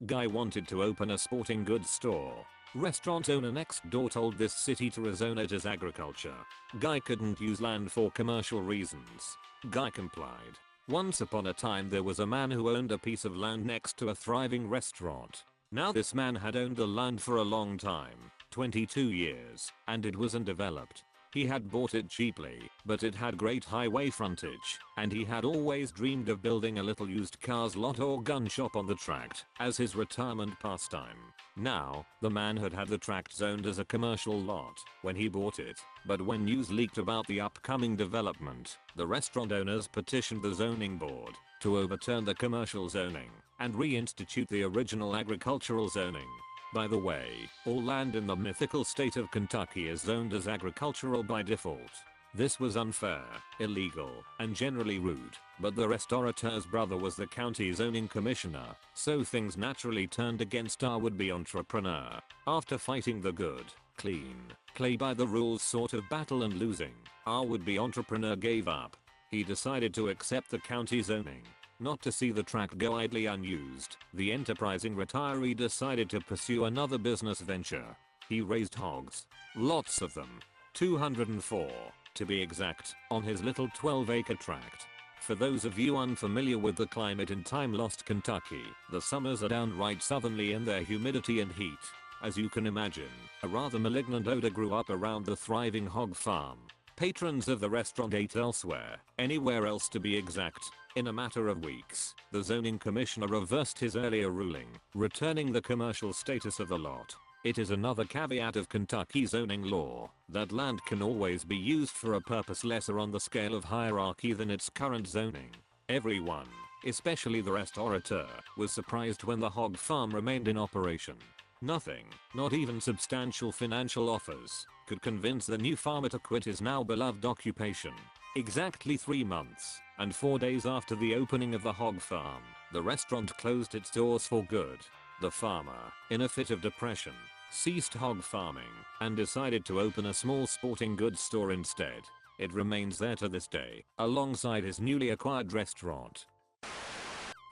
Guy wanted to open a sporting goods store. Restaurant owner next door told this city to rezone it as agriculture. Guy couldn't use land for commercial reasons. Guy complied. Once upon a time there was a man who owned a piece of land next to a thriving restaurant. Now this man had owned the land for a long time, 22 years, and it was undeveloped. He had bought it cheaply, but it had great highway frontage, and he had always dreamed of building a little used cars lot or gun shop on the tract as his retirement pastime. Now, the man had had the tract zoned as a commercial lot when he bought it, but when news leaked about the upcoming development, the restaurant owners petitioned the zoning board to overturn the commercial zoning and reinstitute the original agricultural zoning. By the way, all land in the mythical state of Kentucky is zoned as agricultural by default. This was unfair, illegal, and generally rude, but the restaurateur's brother was the county zoning commissioner, so things naturally turned against our would-be entrepreneur. After fighting the good, clean, play by the rules sort of battle and losing, our would-be entrepreneur gave up. He decided to accept the county zoning. Not to see the tract go idly unused, the enterprising retiree decided to pursue another business venture. He raised hogs. Lots of them. 204, to be exact, on his little 12-acre tract. For those of you unfamiliar with the climate in time-lost Kentucky, the summers are downright southerly in their humidity and heat. As you can imagine, a rather malignant odor grew up around the thriving hog farm. Patrons of the restaurant ate elsewhere, anywhere else to be exact. In a matter of weeks, the zoning commissioner reversed his earlier ruling, returning the commercial status of the lot. It is another caveat of Kentucky zoning law that land can always be used for a purpose lesser on the scale of hierarchy than its current zoning. Everyone, especially the restaurateur, was surprised when the hog farm remained in operation. Nothing, not even substantial financial offers, could convince the new farmer to quit his now beloved occupation. Exactly 3 months and 4 days after the opening of the hog farm, the restaurant closed its doors for good. The farmer, in a fit of depression, ceased hog farming and decided to open a small sporting goods store instead. It remains there to this day, alongside his newly acquired restaurant.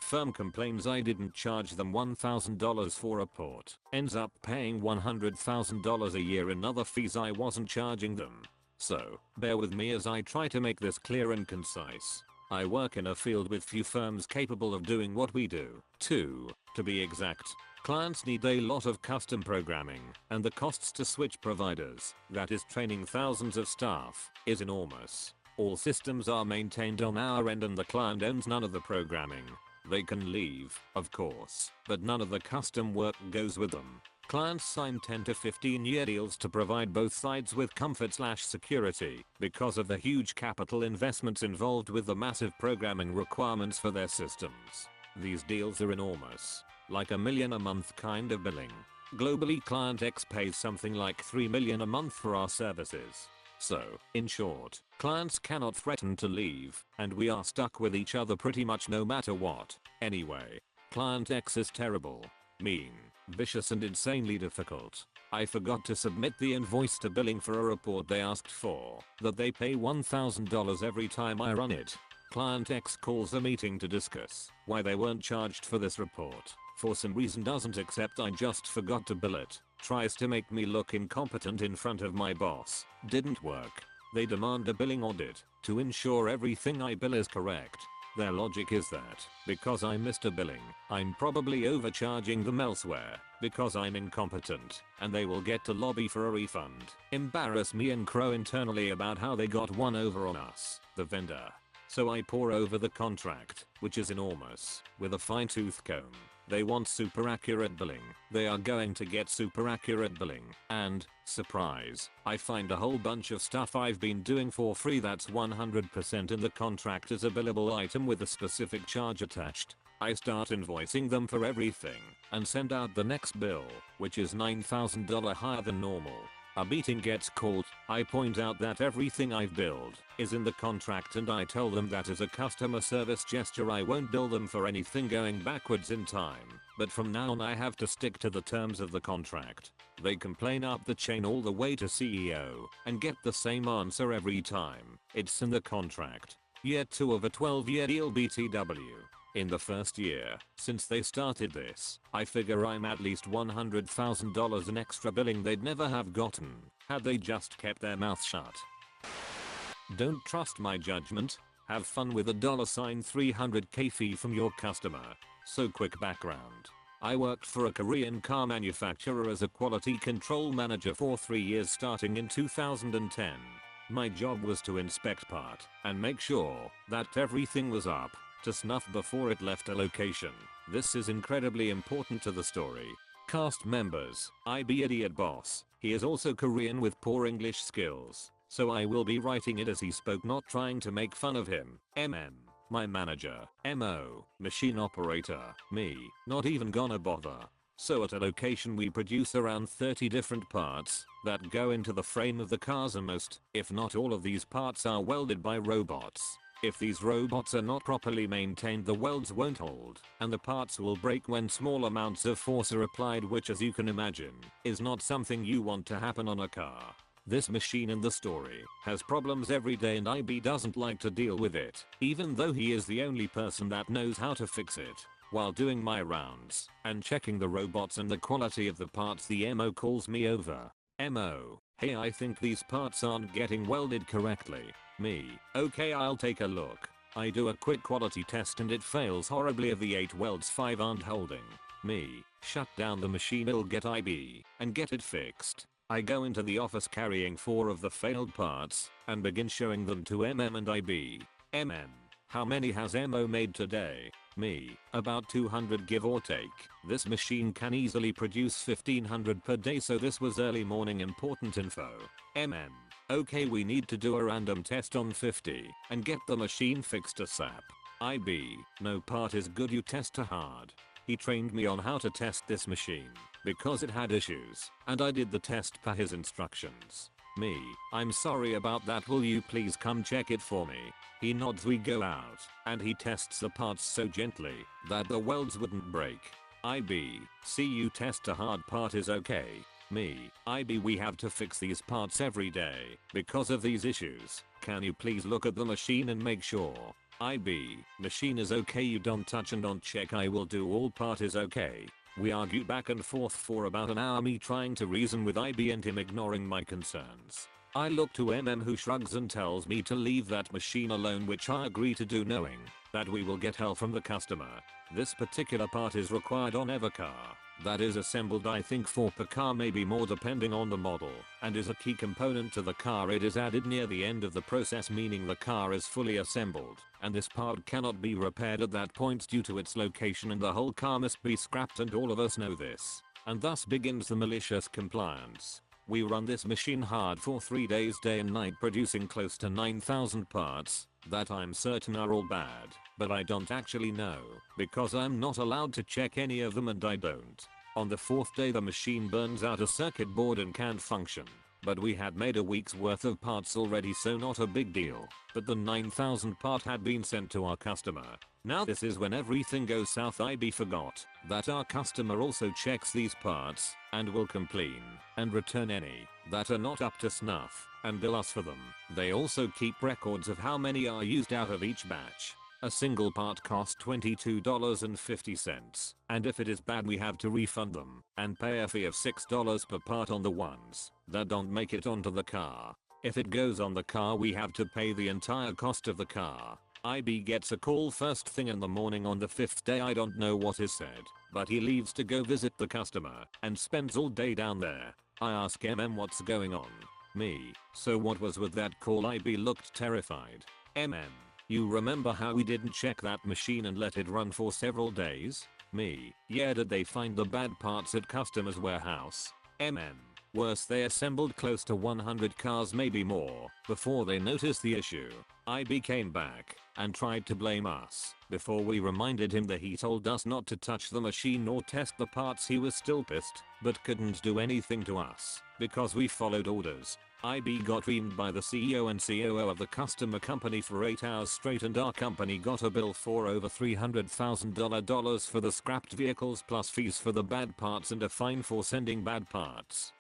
Firm complains I didn't charge them $1,000 for a port. Ends up paying $100,000 a year in other fees I wasn't charging them. So, bear with me as I try to make this clear and concise. I work in a field with few firms capable of doing what we do. 2, to be exact. Clients need a lot of custom programming, and the costs to switch providers, that is training thousands of staff, is enormous. All systems are maintained on our end and the client owns none of the programming. They can leave, of course, but none of the custom work goes with them. Clients sign 10 to 15-year deals to provide both sides with comfort/security because of the huge capital investments involved with the massive programming requirements for their systems. These deals are enormous, like $1 million a month kind of billing. Globally, Client X pays something like $3 million a month for our services. So, in short, clients cannot threaten to leave, and we are stuck with each other pretty much no matter what. Anyway, Client X is terrible, mean, vicious and insanely difficult. I forgot to submit the invoice to billing for a report they asked for, that they pay $1,000 every time I run it. Client X calls a meeting to discuss why they weren't charged for this report. For some reason doesn't accept I just forgot to bill it. Tries to make me look incompetent in front of my boss. Didn't work. They demand a billing audit to ensure everything I bill is correct. Their logic is that because I missed a billing, I'm probably overcharging them elsewhere because I'm incompetent, and they will get to lobby for a refund, embarrass me and crow internally about how they got one over on us, the vendor. So I pore over the contract, which is enormous, with a fine-tooth comb. They want super accurate billing. They are going to get super accurate billing. And, surprise, I find a whole bunch of stuff I've been doing for free that's 100% in the contract as a billable item with a specific charge attached. I start invoicing them for everything and send out the next bill, which is $9,000 higher than normal. A meeting gets called. I point out that everything I've billed is in the contract and I tell them that as a customer service gesture I won't bill them for anything going backwards in time, but from now on I have to stick to the terms of the contract. They complain up the chain all the way to CEO and get the same answer every time. It's in the contract. Year 2 of a 12-year deal BTW. In the first year since they started this, I figure I'm at least $100,000 in extra billing they'd never have gotten had they just kept their mouth shut. Don't trust my judgment. Have fun with a $300K fee from your customer. So quick background. I worked for a Korean car manufacturer as a quality control manager for 3 years starting in 2010. My job was to inspect part and make sure that everything was up to snuff before it left a location. This is incredibly important to the story. Cast members, IB idiot boss. He is also Korean with poor English skills, so I will be writing it as he spoke, not trying to make fun of him. My manager. MO. Machine operator. Me. Not even gonna bother. So at a location we produce around 30 different parts that go into the frame of the cars, and most, if not all of these parts are welded by robots. If these robots are not properly maintained, the welds won't hold and the parts will break when small amounts of force are applied, which, as you can imagine, is not something you want to happen on a car. This machine in the story has problems every day and IB doesn't like to deal with it, even though he is the only person that knows how to fix it. While doing my rounds and checking the robots and the quality of the parts, the MO calls me over. MO, hey, I think these parts aren't getting welded correctly. Me, okay, I'll take a look. I do a quick quality test and it fails horribly. Of the 8 welds, 5 aren't holding. Me, shut down the machine, I'll get IB and get it fixed. I go into the office carrying 4 of the failed parts and begin showing them to and IB. How many has MO made today? Me, about 200 give or take. This machine can easily produce 1500 per day, so this was early morning important info. Okay, we need to do a random test on 50 and get the machine fixed ASAP. IB, no part is good, you test too hard. He trained me on how to test this machine because it had issues, and I did the test per his instructions. Me, I'm sorry about that, will you please come check it for me? He nods, we go out, and he tests the parts so gently that the welds wouldn't break. IB, see, you test a hard part is okay. Me, IB, we have to fix these parts every day because of these issues. Can you please look at the machine and make sure? IB, machine is okay, you don't touch and don't check, I will do, all part is okay. We argue back and forth for about an hour, me trying to reason with IB and him ignoring my concerns. I look to who shrugs and tells me to leave that machine alone, which I agree to do, knowing that we will get help from the customer. This particular part is required on every car that is assembled, I think 4 per car, maybe more depending on the model, and is a key component to the car. It is added near the end of the process, meaning the car is fully assembled, and this part cannot be repaired at that point due to its location, and the whole car must be scrapped, and all of us know this. And thus begins the malicious compliance. We run this machine hard for 3 days, day and night, producing close to 9,000 parts that I'm certain are all bad, but I don't actually know because I'm not allowed to check any of them, and I don't. On the 4th day the machine burns out a circuit board and can't function, but we had made a week's worth of parts already, so not a big deal, but the 9,000 part had been sent to our customer. Now this is when everything goes south. IB forgot that our customer also checks these parts and will complain and return any that are not up to snuff and bill us for them. They also keep records of how many are used out of each batch. A single part costs $22.50, and if it is bad we have to refund them and pay a fee of $6 per part on the ones that don't make it onto the car. If it goes on the car we have to pay the entire cost of the car. IB gets a call first thing in the morning on the 5th day. I don't know what is said, but he leaves to go visit the customer and spends all day down there. I ask what's going on. Me, so what was with that call? IB looked terrified. You remember how we didn't check that machine and let it run for several days? Me, yeah, did they find the bad parts at customer's warehouse? Worse, they assembled close to 100 cars, maybe more, before they noticed the issue. IB came back and tried to blame us. Before we reminded him that he told us not to touch the machine or test the parts, he was still pissed, but couldn't do anything to us because we followed orders. IB got reamed by the CEO and COO of the customer company for 8 hours straight, and our company got a bill for over $300,000 for the scrapped vehicles, plus fees for the bad parts and a fine for sending bad parts.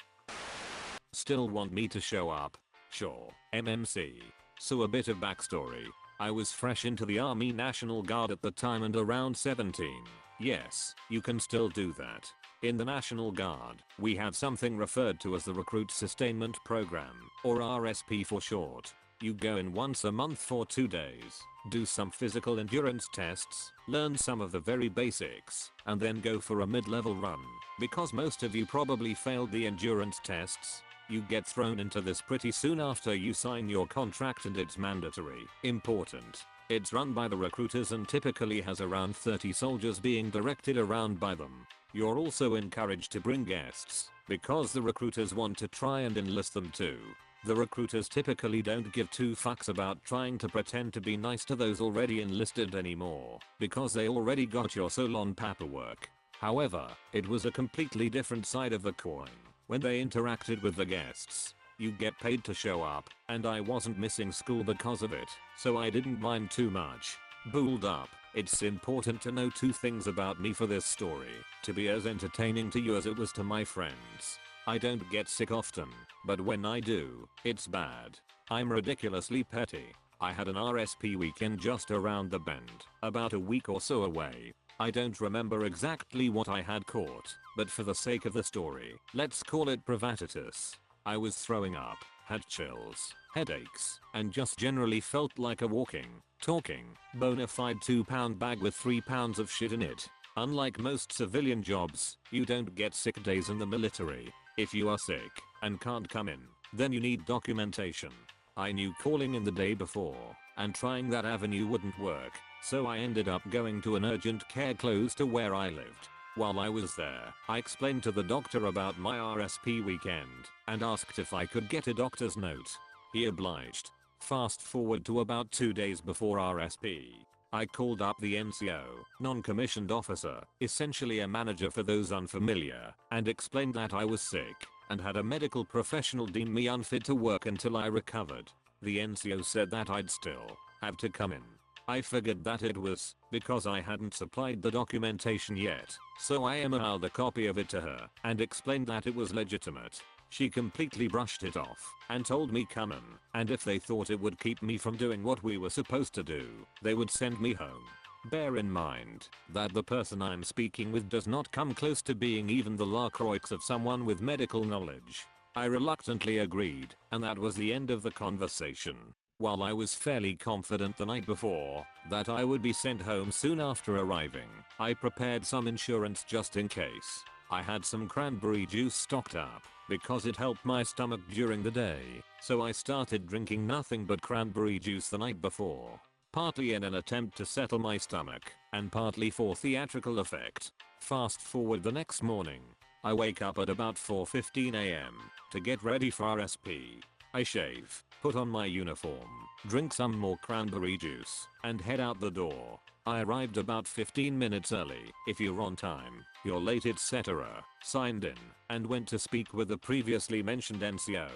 Still want me to show up? Sure, MMC. So a bit of backstory. I was fresh into the Army National Guard at the time and around 17. Yes, you can still do that. In the National Guard, we have something referred to as the Recruit Sustainment Program, or RSP for short. You go in once a month for 2 days, do some physical endurance tests, learn some of the very basics, and then go for a mid-level run. Because most of you probably failed the endurance tests, you get thrown into this pretty soon after you sign your contract, and it's mandatory. Important. It's run by the recruiters and typically has around 30 soldiers being directed around by them. You're also encouraged to bring guests, because the recruiters want to try and enlist them too. The recruiters typically don't give two fucks about trying to pretend to be nice to those already enlisted anymore, because they already got your soul on paperwork. However, it was a completely different side of the coin. When they interacted with the guests, you get paid to show up, and I wasn't missing school because of it, so I didn't mind too much. Bulled up. It's important to know 2 things about me for this story, to be as entertaining to you as it was to my friends. I don't get sick often, but when I do, it's bad. I'm ridiculously petty. I had an RSP weekend just around the bend, about a week or so away. I don't remember exactly what I had caught, but for the sake of the story, let's call it prevatitus. I was throwing up, had chills, headaches, and just generally felt like a walking, talking, bona fide 2-pound bag with 3 pounds of shit in it. Unlike most civilian jobs, you don't get sick days in the military. If you are sick and can't come in, then you need documentation. I knew calling in the day before and trying that avenue wouldn't work, so I ended up going to an urgent care close to where I lived. While I was there, I explained to the doctor about my RSP weekend and asked if I could get a doctor's note. He obliged. Fast forward to about 2 days before RSP. I called up the NCO, non-commissioned officer, essentially a manager for those unfamiliar, and explained that I was sick and had a medical professional deem me unfit to work until I recovered. The NCO said that I'd still have to come in. I figured that it was because I hadn't supplied the documentation yet, so I emailed a copy of it to her and explained that it was legitimate. She completely brushed it off and told me come in, and if they thought it would keep me from doing what we were supposed to do, they would send me home. Bear in mind that the person I'm speaking with does not come close to being even the LaCroix of someone with medical knowledge. I reluctantly agreed, and that was the end of the conversation. While I was fairly confident the night before that I would be sent home soon after arriving, I prepared some insurance just in case. I had some cranberry juice stocked up because it helped my stomach during the day, so I started drinking nothing but cranberry juice the night before. Partly in an attempt to settle my stomach, and partly for theatrical effect. Fast forward the next morning. I wake up at about 4:15 AM to get ready for RSP. I shave, put on my uniform, drink some more cranberry juice, and head out the door. I arrived about 15 minutes early. If you're on time, you're late, etc. Signed in, and went to speak with the previously mentioned NCO.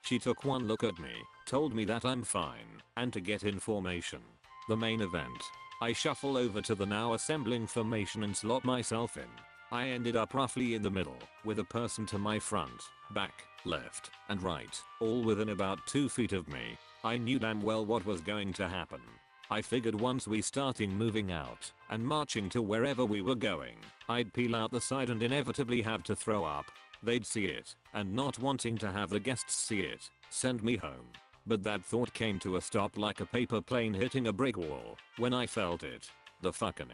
She took one look at me, told me that I'm fine, and to get information. The main event. I shuffle over to the now assembling formation and slot myself in. I ended up roughly in the middle, with a person to my front, back, left, and right, all within about 2 feet of me. I knew damn well what was going to happen. I figured once we started moving out and marching to wherever we were going, I'd peel out the side and inevitably have to throw up. They'd see it, and not wanting to have the guests see it, send me home. But that thought came to a stop like a paper plane hitting a brick wall when I felt it. The fucking.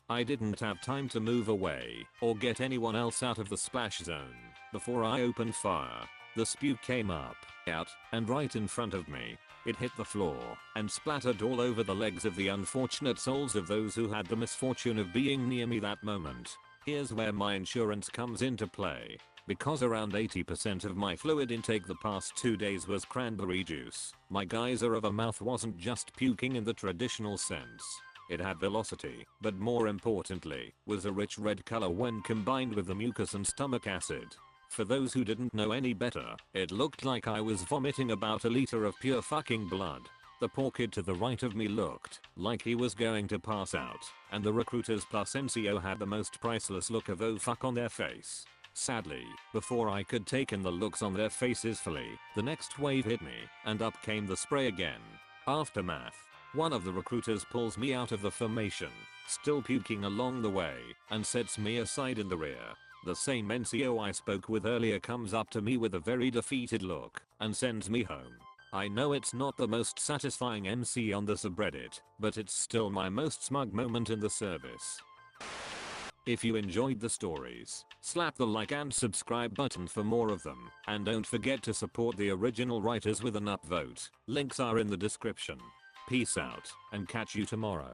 I didn't have time to move away or get anyone else out of the splash zone before I opened fire. The spew came up, out, and right in front of me. It hit the floor and splattered all over the legs of the unfortunate souls of those who had the misfortune of being near me that moment. Here's where my insurance comes into play. Because around 80% of my fluid intake the past 2 days was cranberry juice, my geyser of a mouth wasn't just puking in the traditional sense. It had velocity, but more importantly, was a rich red color when combined with the mucus and stomach acid. For those who didn't know any better, it looked like I was vomiting about a liter of pure fucking blood. The poor kid to the right of me looked like he was going to pass out, and the recruiters plus NCO had the most priceless look of oh fuck on their face. Sadly, before I could take in the looks on their faces fully, the next wave hit me, and up came the spray again. Aftermath. One of the recruiters pulls me out of the formation, still puking along the way, and sets me aside in the rear. The same NCO I spoke with earlier comes up to me with a very defeated look and sends me home. I know it's not the most satisfying MC on the subreddit, but it's still my most smug moment in the service. If you enjoyed the stories, slap the like and subscribe button for more of them, and don't forget to support the original writers with an upvote. Links are in the description. Peace out, and catch you tomorrow.